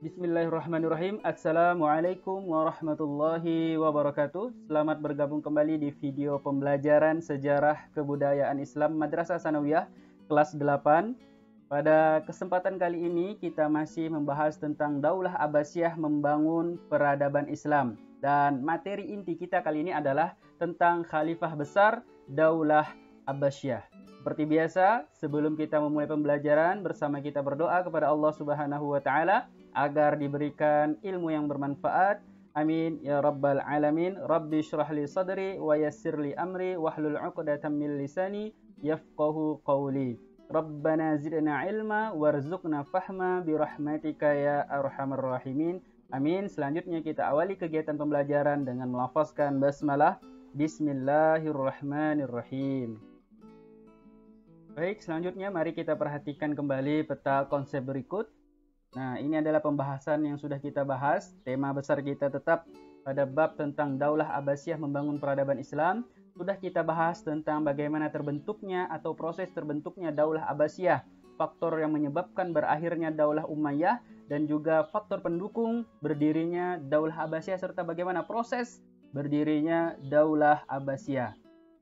Bismillahirrahmanirrahim. Assalamualaikum warahmatullahi wabarakatuh. Selamat bergabung kembali di video pembelajaran sejarah kebudayaan Islam Madrasah Tsanawiyah kelas 8. Pada kesempatan kali ini kita masih membahas tentang Daulah Abbasiyah membangun peradaban Islam. Dan materi inti kita kali ini adalah tentang Khalifah Besar Daulah Abbasiyah. Seperti biasa, sebelum kita memulai pembelajaran, bersama kita berdoa kepada Allah Subhanahu wa taala agar diberikan ilmu yang bermanfaat. Amin ya rabbal alamin. Rabbi shrah li sadri wa yassir li amri wahlul 'uqdatam min lisani yafqahu qawli. Rabbana zidna ilma warzuqna fahma birahmatika ya arhamar rahimin. Amin. Selanjutnya kita awali kegiatan pembelajaran dengan melafazkan basmalah. Bismillahirrahmanirrahim. Baik, selanjutnya mari kita perhatikan kembali peta konsep berikut. Nah, ini adalah pembahasan yang sudah kita bahas. Tema besar kita tetap pada bab tentang Daulah Abbasiyah membangun peradaban Islam. Sudah kita bahas tentang bagaimana terbentuknya atau proses terbentuknya Daulah Abbasiyah, faktor yang menyebabkan berakhirnya Daulah Umayyah, dan juga faktor pendukung berdirinya Daulah Abbasiyah, serta bagaimana proses berdirinya Daulah Abbasiyah.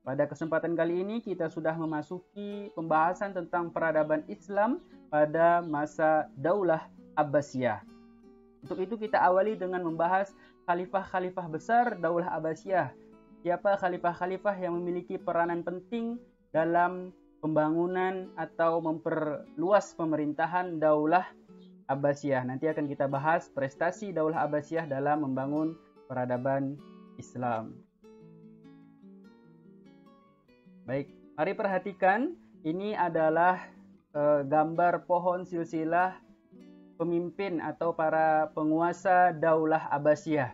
Pada kesempatan kali ini kita sudah memasuki pembahasan tentang peradaban Islam pada masa Daulah Abbasiyah. Untuk itu kita awali dengan membahas khalifah-khalifah besar Daulah Abbasiyah. Siapa khalifah-khalifah yang memiliki peranan penting dalam pembangunan atau memperluas pemerintahan Daulah Abbasiyah. Nanti akan kita bahas prestasi Daulah Abbasiyah dalam membangun peradaban Islam. Baik, mari perhatikan, ini adalah gambar pohon silsilah pemimpin atau para penguasa Daulah Abbasiyah.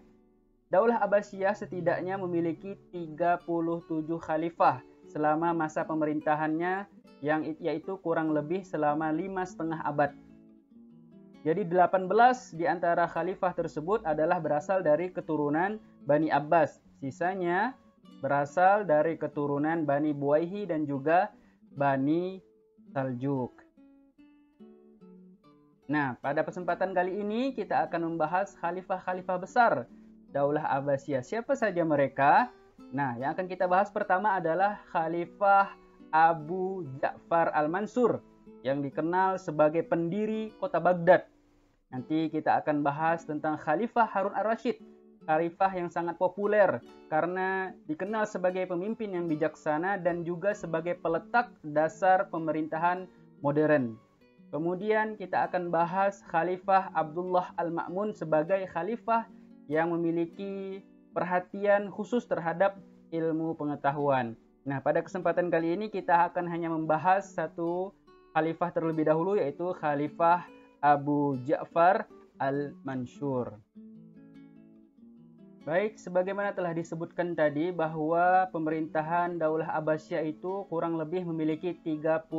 Daulah Abbasiyah setidaknya memiliki 37 khalifah selama masa pemerintahannya, yang yaitu kurang lebih selama 5,5 abad. Jadi 18 di antara khalifah tersebut adalah berasal dari keturunan Bani Abbas. Sisanya berasal dari keturunan Bani Buwaihi dan juga Bani Saljuk. Nah, pada kesempatan kali ini kita akan membahas khalifah-khalifah besar Daulah Abbasiyah. Siapa saja mereka? Nah, yang akan kita bahas pertama adalah Khalifah Abu Ja'far Al-Mansur, yang dikenal sebagai pendiri kota Baghdad. Nanti kita akan bahas tentang Khalifah Harun Ar-Rasyid, khalifah yang sangat populer karena dikenal sebagai pemimpin yang bijaksana dan juga sebagai peletak dasar pemerintahan modern. Kemudian kita akan bahas Khalifah Abdullah Al-Ma'mun sebagai khalifah yang memiliki perhatian khusus terhadap ilmu pengetahuan. Nah, pada kesempatan kali ini kita akan hanya membahas satu khalifah terlebih dahulu, yaitu Khalifah Abu Ja'far Al-Mansur. Baik, sebagaimana telah disebutkan tadi bahwa pemerintahan Daulah Abbasiyah itu kurang lebih memiliki 37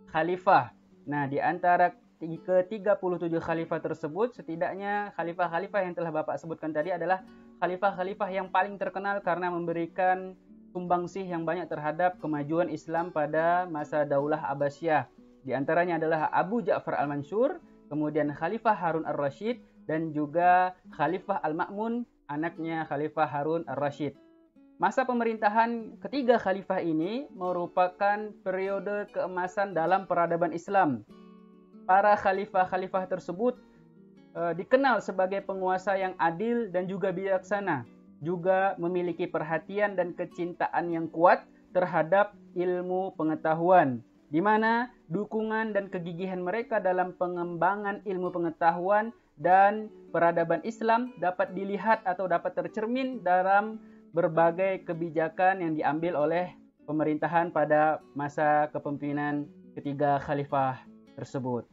khalifah. Nah, di antara ke-37 khalifah tersebut, setidaknya khalifah-khalifah yang telah Bapak sebutkan tadi adalah khalifah-khalifah yang paling terkenal karena memberikan sumbangsih yang banyak terhadap kemajuan Islam pada masa Daulah Abbasiyah. Di antaranya adalah Abu Ja'far Al-Mansur, kemudian Khalifah Harun Ar-Rasyid, dan juga Khalifah Al-Ma'mun, anaknya Khalifah Harun Ar-Rasyid. Masa pemerintahan ketiga khalifah ini merupakan periode keemasan dalam peradaban Islam. Para khalifah-khalifah tersebut dikenal sebagai penguasa yang adil dan juga bijaksana, juga memiliki perhatian dan kecintaan yang kuat terhadap ilmu pengetahuan, di mana dukungan dan kegigihan mereka dalam pengembangan ilmu pengetahuan dan peradaban Islam dapat dilihat atau dapat tercermin dalam berbagai kebijakan yang diambil oleh pemerintahan pada masa kepemimpinan ketiga khalifah tersebut.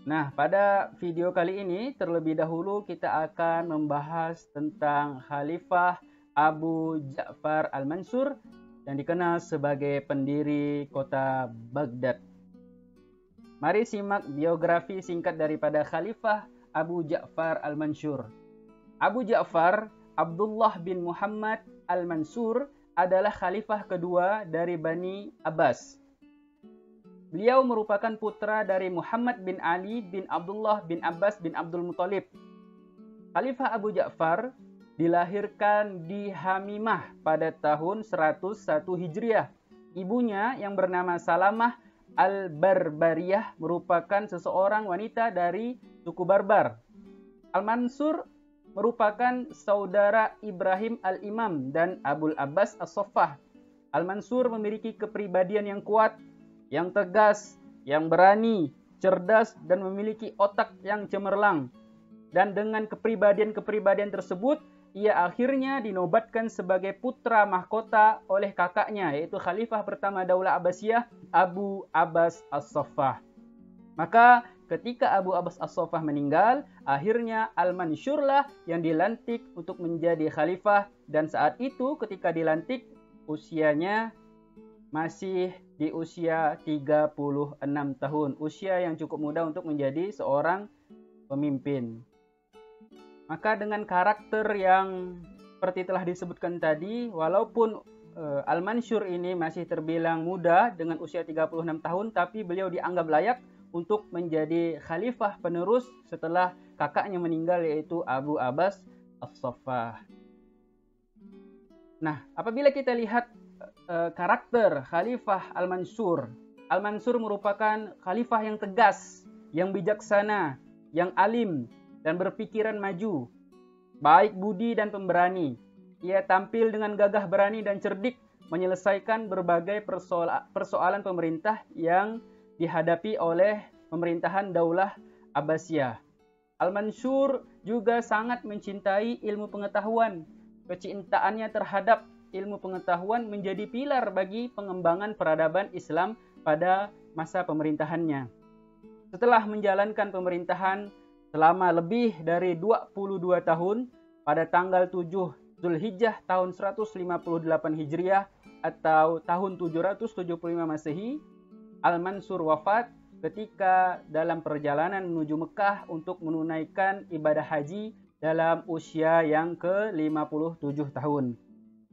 Nah, pada video kali ini terlebih dahulu kita akan membahas tentang Khalifah Abu Ja'far Al-Mansur yang dikenal sebagai pendiri kota Baghdad. Mari simak biografi singkat daripada Khalifah Abu Ja'far Al-Mansur. Abu Ja'far Abdullah bin Muhammad Al-Mansur adalah khalifah kedua dari Bani Abbas. Beliau merupakan putra dari Muhammad bin Ali bin Abdullah bin Abbas bin Abdul Muthalib. Khalifah Abu Ja'far dilahirkan di Hamimah pada tahun 101 Hijriah. Ibunya yang bernama Salamah Al-Barbariyah merupakan seseorang wanita dari suku Barbar. Al-Mansur merupakan saudara Ibrahim Al-Imam dan Abul Abbas As-Saffah. Al-Mansur memiliki kepribadian yang kuat, yang tegas, yang berani, cerdas, dan memiliki otak yang cemerlang. Dan dengan kepribadian-kepribadian tersebut, ia akhirnya dinobatkan sebagai putra mahkota oleh kakaknya, yaitu Khalifah pertama Daulah Abbasiyah, Abu Abbas As-Saffah. Maka ketika Abu Abbas As-Saffah meninggal, akhirnya Al-Mansyurlah yang dilantik untuk menjadi khalifah, dan saat itu ketika dilantik usianya masih di usia 36 tahun, usia yang cukup muda untuk menjadi seorang pemimpin. Maka dengan karakter yang seperti telah disebutkan tadi, walaupun Al-Mansyur ini masih terbilang muda dengan usia 36 tahun, tapi beliau dianggap layak untuk menjadi khalifah penerus setelah kakaknya meninggal, yaitu Abu Abbas As-Saffah. Nah, apabila kita lihat karakter Khalifah Al-Mansur, Al-Mansur merupakan khalifah yang tegas, yang bijaksana, yang alim, dan berpikiran maju, baik budi dan pemberani. Ia tampil dengan gagah berani dan cerdik menyelesaikan berbagai persoalan pemerintah yang dihadapi oleh pemerintahan Daulah Abbasiyah. Al-Mansur juga sangat mencintai ilmu pengetahuan. Kecintaannya terhadap ilmu pengetahuan menjadi pilar bagi pengembangan peradaban Islam pada masa pemerintahannya. Setelah menjalankan pemerintahan selama lebih dari 22 tahun, pada tanggal 7 Zulhijjah tahun 158 Hijriah atau tahun 775 Masehi, Al-Mansur wafat ketika dalam perjalanan menuju Mekah untuk menunaikan ibadah haji dalam usia yang ke-57 tahun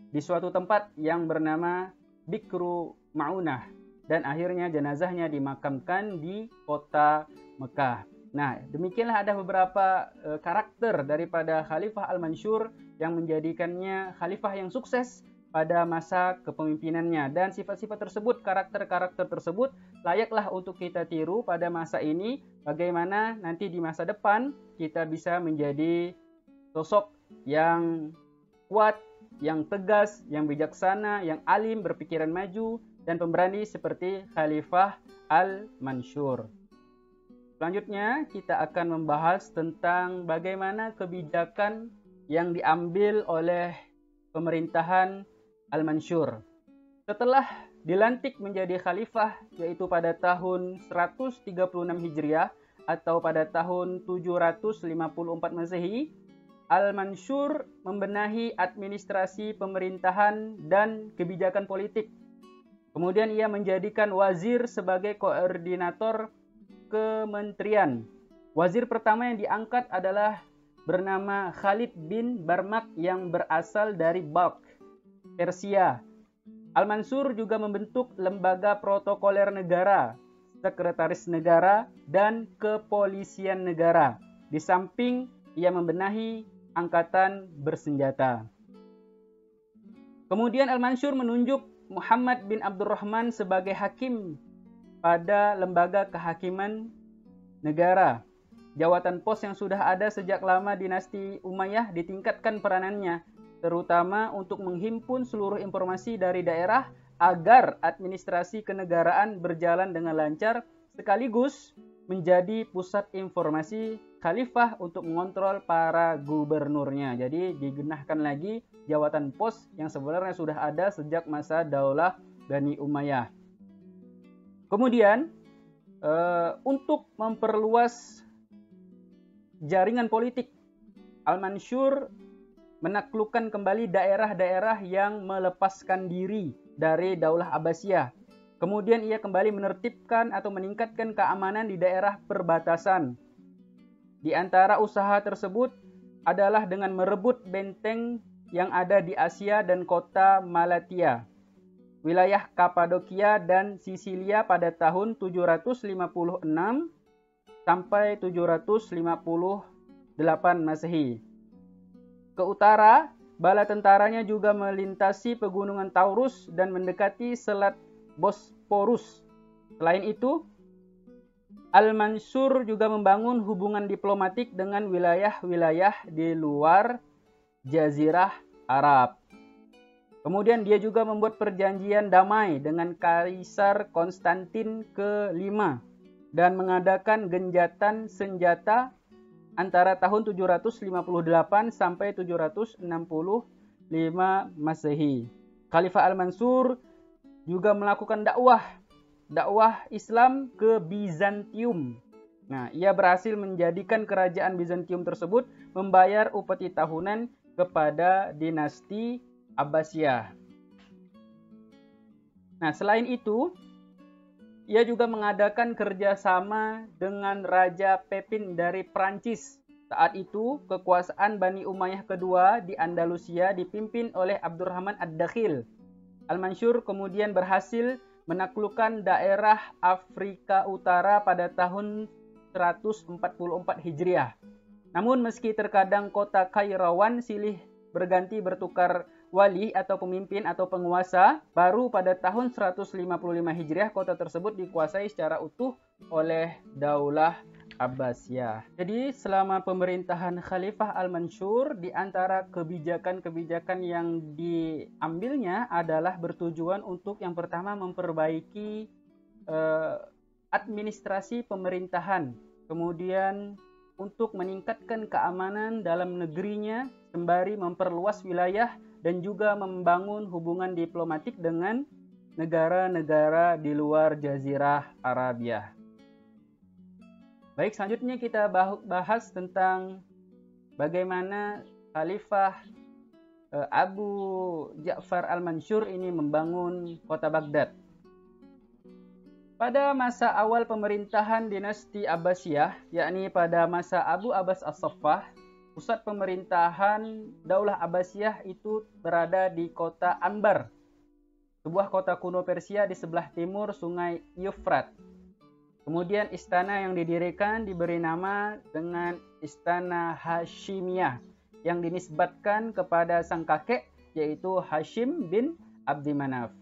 di suatu tempat yang bernama Bikru Ma'unah, dan akhirnya jenazahnya dimakamkan di kota Mekah. Nah, demikianlah ada beberapa karakter daripada Khalifah Al-Mansur yang menjadikannya khalifah yang sukses pada masa kepemimpinannya, dan sifat-sifat tersebut, karakter-karakter tersebut layaklah untuk kita tiru pada masa ini, bagaimana nanti di masa depan kita bisa menjadi sosok yang kuat, yang tegas, yang bijaksana, yang alim, berpikiran maju, dan pemberani seperti Khalifah Al-Mansur. Selanjutnya kita akan membahas tentang bagaimana kebijakan yang diambil oleh pemerintahan Al-Mansur. Setelah dilantik menjadi khalifah, yaitu pada tahun 136 Hijriah atau pada tahun 754 Masehi, Al-Mansur membenahi administrasi pemerintahan dan kebijakan politik. Kemudian ia menjadikan wazir sebagai koordinator kementerian. Wazir pertama yang diangkat adalah bernama Khalid bin Barmak yang berasal dari Balkh, Persia. Al-Mansur juga membentuk lembaga protokoler negara, sekretaris negara, dan kepolisian negara. Di samping ia membenahi angkatan bersenjata. Kemudian Al-Mansur menunjuk Muhammad bin Abdurrahman sebagai hakim pada lembaga kehakiman negara. Jawatan pos yang sudah ada sejak lama dinasti Umayyah ditingkatkan peranannya, terutama untuk menghimpun seluruh informasi dari daerah agar administrasi kenegaraan berjalan dengan lancar, sekaligus menjadi pusat informasi khalifah untuk mengontrol para gubernurnya. Jadi digenahkan lagi jawatan pos yang sebenarnya sudah ada sejak masa Daulah Bani Umayyah. Kemudian untuk memperluas jaringan politik, Al-Mansur menaklukkan kembali daerah-daerah yang melepaskan diri dari Daulah Abbasiyah. Kemudian ia kembali menertibkan atau meningkatkan keamanan di daerah perbatasan. Di antara usaha tersebut adalah dengan merebut benteng yang ada di Asia dan kota Malatya. wilayah Kapadokia dan Sisilia pada tahun 756 sampai 758 Masehi. Ke utara, bala tentaranya juga melintasi pegunungan Taurus dan mendekati Selat Bosporus. Selain itu, Al-Mansur juga membangun hubungan diplomatik dengan wilayah-wilayah di luar Jazirah Arab. Kemudian dia juga membuat perjanjian damai dengan Kaisar Konstantin ke-5 dan mengadakan genjatan senjata antara tahun 758 sampai 765 Masehi. Khalifah Al-Mansur juga melakukan dakwah Islam ke Bizantium. Nah, ia berhasil menjadikan kerajaan Bizantium tersebut membayar upeti tahunan kepada dinasti Abbasiyah. Nah, selain itu, ia juga mengadakan kerjasama dengan Raja Pepin dari Prancis. Saat itu, kekuasaan Bani Umayyah kedua di Andalusia dipimpin oleh Abdurrahman Ad-Dakhil. Al-Mansur kemudian berhasil menaklukkan daerah Afrika Utara pada tahun 144 Hijriah. Namun meski terkadang kota Kairawan silih berganti bertukar wali atau pemimpin atau penguasa, baru pada tahun 155 Hijriah kota tersebut dikuasai secara utuh oleh Daulah Abbasiyah. Jadi selama pemerintahan Khalifah Al-Mansur, di antara kebijakan-kebijakan yang diambilnya adalah bertujuan untuk yang pertama memperbaiki administrasi pemerintahan, kemudian untuk meningkatkan keamanan dalam negerinya sembari memperluas wilayah dan juga membangun hubungan diplomatik dengan negara-negara di luar Jazirah Arabia. Baik, selanjutnya kita bahas tentang bagaimana Khalifah Abu Ja'far Al-Mansur ini membangun kota Baghdad. Pada masa awal pemerintahan dinasti Abbasiyah, yakni pada masa Abu Abbas As-Saffah, pusat pemerintahan Daulah Abbasiyah itu berada di kota Anbar, sebuah kota kuno Persia di sebelah timur Sungai Yufrat. Kemudian istana yang didirikan diberi nama dengan Istana Hashimiyah yang dinisbatkan kepada sang kakek, yaitu Hashim bin Abdi Manaf.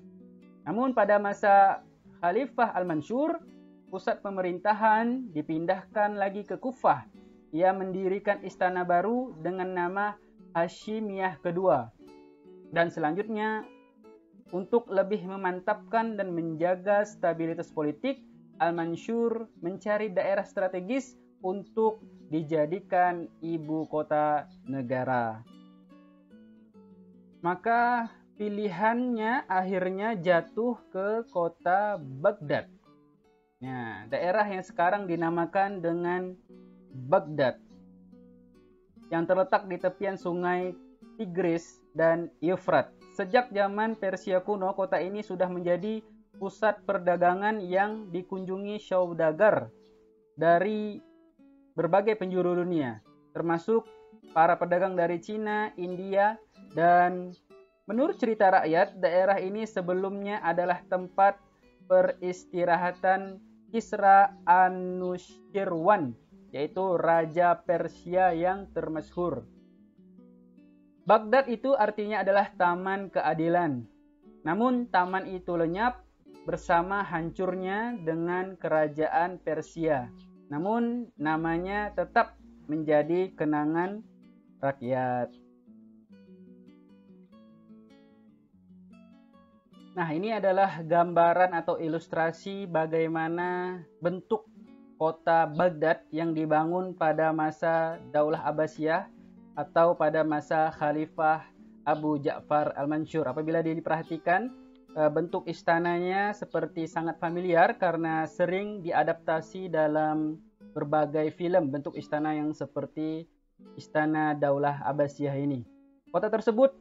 Namun pada masa Khalifah Al-Mansur, pusat pemerintahan dipindahkan lagi ke Kufah. Ia mendirikan istana baru dengan nama Hashimiyah kedua. Dan selanjutnya, untuk lebih memantapkan dan menjaga stabilitas politik, Al-Mansur mencari daerah strategis untuk dijadikan ibu kota negara. Maka pilihannya akhirnya jatuh ke kota Baghdad. Nah, daerah yang sekarang dinamakan dengan Baghdad, yang terletak di tepian sungai Tigris dan Yufrat. Sejak zaman Persia kuno, kota ini sudah menjadi pusat perdagangan yang dikunjungi saudagar dari berbagai penjuru dunia, termasuk para pedagang dari Cina, India, dan menurut cerita rakyat, daerah ini sebelumnya adalah tempat peristirahatan Kisra Anushirwan, yaitu Raja Persia yang termasyhur. Baghdad itu artinya adalah Taman Keadilan. Namun taman itu lenyap bersama hancurnya dengan kerajaan Persia. Namun namanya tetap menjadi kenangan rakyat. Nah, ini adalah gambaran atau ilustrasi bagaimana bentuk kota Baghdad yang dibangun pada masa Daulah Abbasiyah atau pada masa Khalifah Abu Ja'far Al-Mansur. Apabila diperhatikan, bentuk istananya seperti sangat familiar karena sering diadaptasi dalam berbagai film bentuk istana yang seperti Istana Daulah Abbasiyah ini. Kota tersebut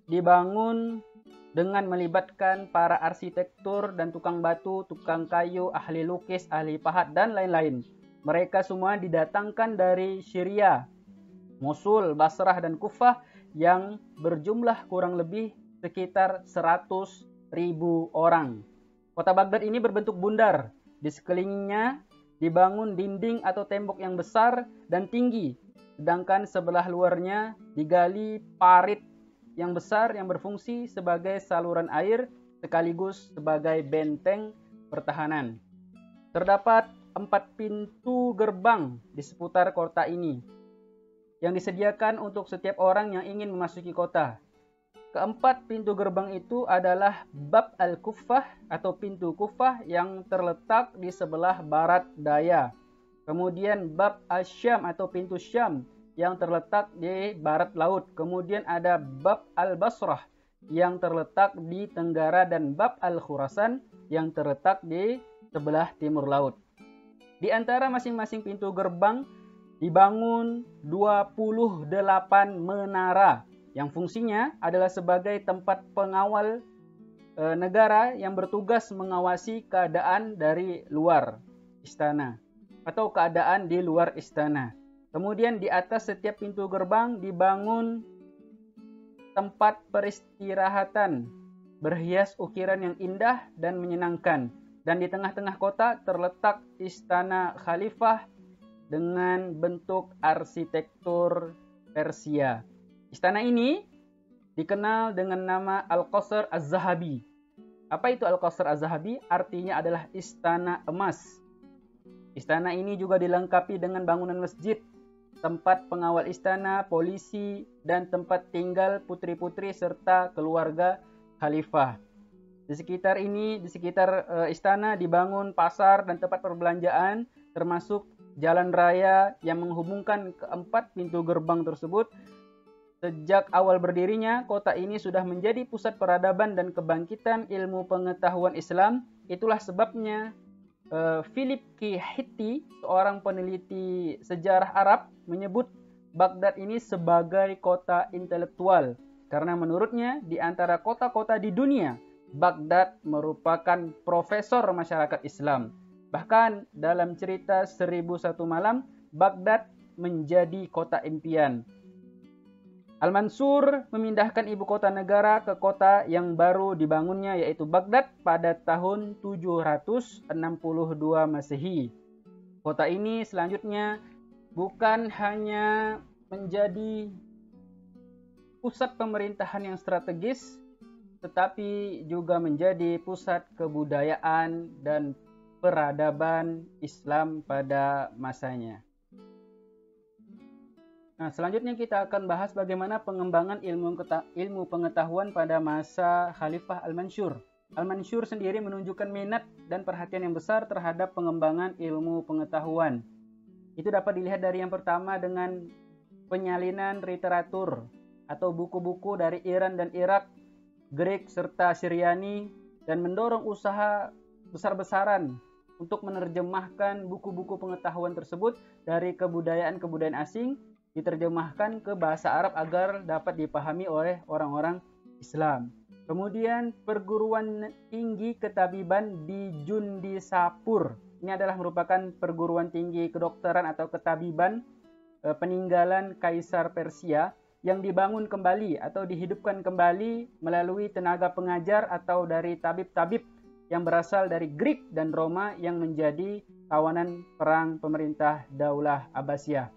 dibangun dengan melibatkan para arsitektur dan tukang batu, tukang kayu, ahli lukis, ahli pahat, dan lain-lain. Mereka semua didatangkan dari Syria, Mosul, Basrah, dan Kufah yang berjumlah kurang lebih sekitar 100 orang. Kota Baghdad ini berbentuk bundar. Di sekelilingnya dibangun dinding atau tembok yang besar dan tinggi, sedangkan sebelah luarnya digali parit yang besar yang berfungsi sebagai saluran air sekaligus sebagai benteng pertahanan. Terdapat 4 pintu gerbang di seputar kota ini yang disediakan untuk setiap orang yang ingin memasuki kota. Keempat pintu gerbang itu adalah Bab al-Kuffah atau pintu Kufah yang terletak di sebelah barat daya. Kemudian Bab al-Syam atau pintu Syam yang terletak di barat laut. Kemudian ada Bab al-Basrah yang terletak di tenggara dan Bab al-Khurasan yang terletak di sebelah timur laut. Di antara masing-masing pintu gerbang dibangun 28 menara yang fungsinya adalah sebagai tempat pengawal negara yang bertugas mengawasi keadaan dari luar istana atau keadaan di luar istana. Kemudian di atas setiap pintu gerbang dibangun tempat peristirahatan berhias ukiran yang indah dan menyenangkan. Dan di tengah-tengah kota terletak istana khalifah dengan bentuk arsitektur Persia. Istana ini dikenal dengan nama Al-Qasr Az-Zahabi. Apa itu Al-Qasr Az-Zahabi? Artinya adalah istana emas. Istana ini juga dilengkapi dengan bangunan masjid, tempat pengawal istana, polisi, dan tempat tinggal putri-putri serta keluarga khalifah. Di sekitar istana dibangun pasar dan tempat perbelanjaan, termasuk jalan raya yang menghubungkan keempat pintu gerbang tersebut. Sejak awal berdirinya, kota ini sudah menjadi pusat peradaban dan kebangkitan ilmu pengetahuan Islam. Itulah sebabnya Philip K. Hitti, seorang peneliti sejarah Arab, menyebut Baghdad ini sebagai kota intelektual. Karena menurutnya, di antara kota-kota di dunia, Baghdad merupakan profesor masyarakat Islam. Bahkan dalam cerita 1001 Malam, Baghdad menjadi kota impian. Al-Mansur memindahkan ibu kota negara ke kota yang baru dibangunnya yaitu Baghdad pada tahun 762 Masehi. Kota ini selanjutnya bukan hanya menjadi pusat pemerintahan yang strategis, tetapi juga menjadi pusat kebudayaan dan peradaban Islam pada masanya. Nah, selanjutnya kita akan bahas bagaimana pengembangan ilmu pengetahuan pada masa Khalifah Al-Mansur. Al-Mansur sendiri menunjukkan minat dan perhatian yang besar terhadap pengembangan ilmu pengetahuan. Itu dapat dilihat dari yang pertama dengan penyalinan literatur atau buku-buku dari Iran dan Irak, Greek serta Syriani, dan mendorong usaha besar-besaran untuk menerjemahkan buku-buku pengetahuan tersebut dari kebudayaan-kebudayaan asing diterjemahkan ke bahasa Arab agar dapat dipahami oleh orang-orang Islam. Kemudian perguruan tinggi ketabiban di Jundisapur. Ini adalah merupakan perguruan tinggi kedokteran atau ketabiban peninggalan Kaisar Persia yang dibangun kembali atau dihidupkan kembali melalui tenaga pengajar atau dari tabib-tabib yang berasal dari Greek dan Roma yang menjadi tawanan perang pemerintah Daulah Abbasiyah.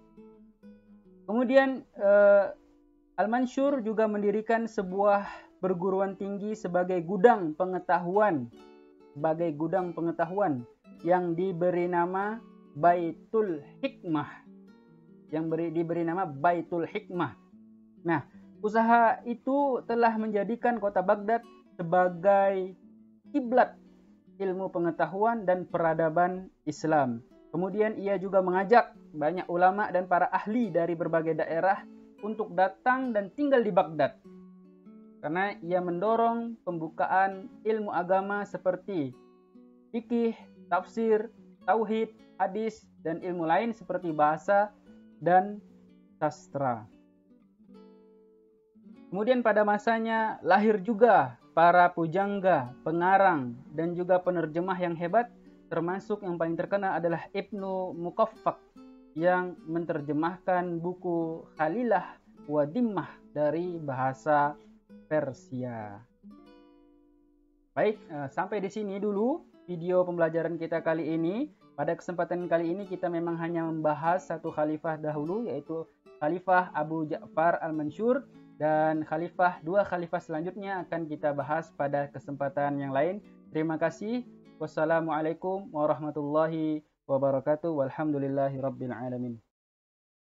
Kemudian Al-Mansur juga mendirikan sebuah perguruan tinggi sebagai gudang pengetahuan yang diberi nama Baitul Hikmah. Nah, usaha itu telah menjadikan kota Baghdad sebagai kiblat ilmu pengetahuan dan peradaban Islam. Kemudian ia juga mengajak banyak ulama dan para ahli dari berbagai daerah untuk datang dan tinggal di Baghdad. Karena ia mendorong pembukaan ilmu agama seperti fikih, tafsir, tauhid, hadis, dan ilmu lain seperti bahasa dan sastra. Kemudian pada masanya lahir juga para pujangga, pengarang, dan juga penerjemah yang hebat, termasuk yang paling terkenal adalah Ibnu Muqaffaq yang menerjemahkan buku Khalilah wa Dimmah dari bahasa Persia. Baik, sampai di sini dulu video pembelajaran kita kali ini. Pada kesempatan kali ini kita memang hanya membahas satu khalifah dahulu, yaitu Khalifah Abu Ja'far Al-Mansur, dan dua khalifah selanjutnya akan kita bahas pada kesempatan yang lain. Terima kasih. Wassalamualaikum warahmatullahi wabarakatuh. Walhamdulillahi rabbil alamin.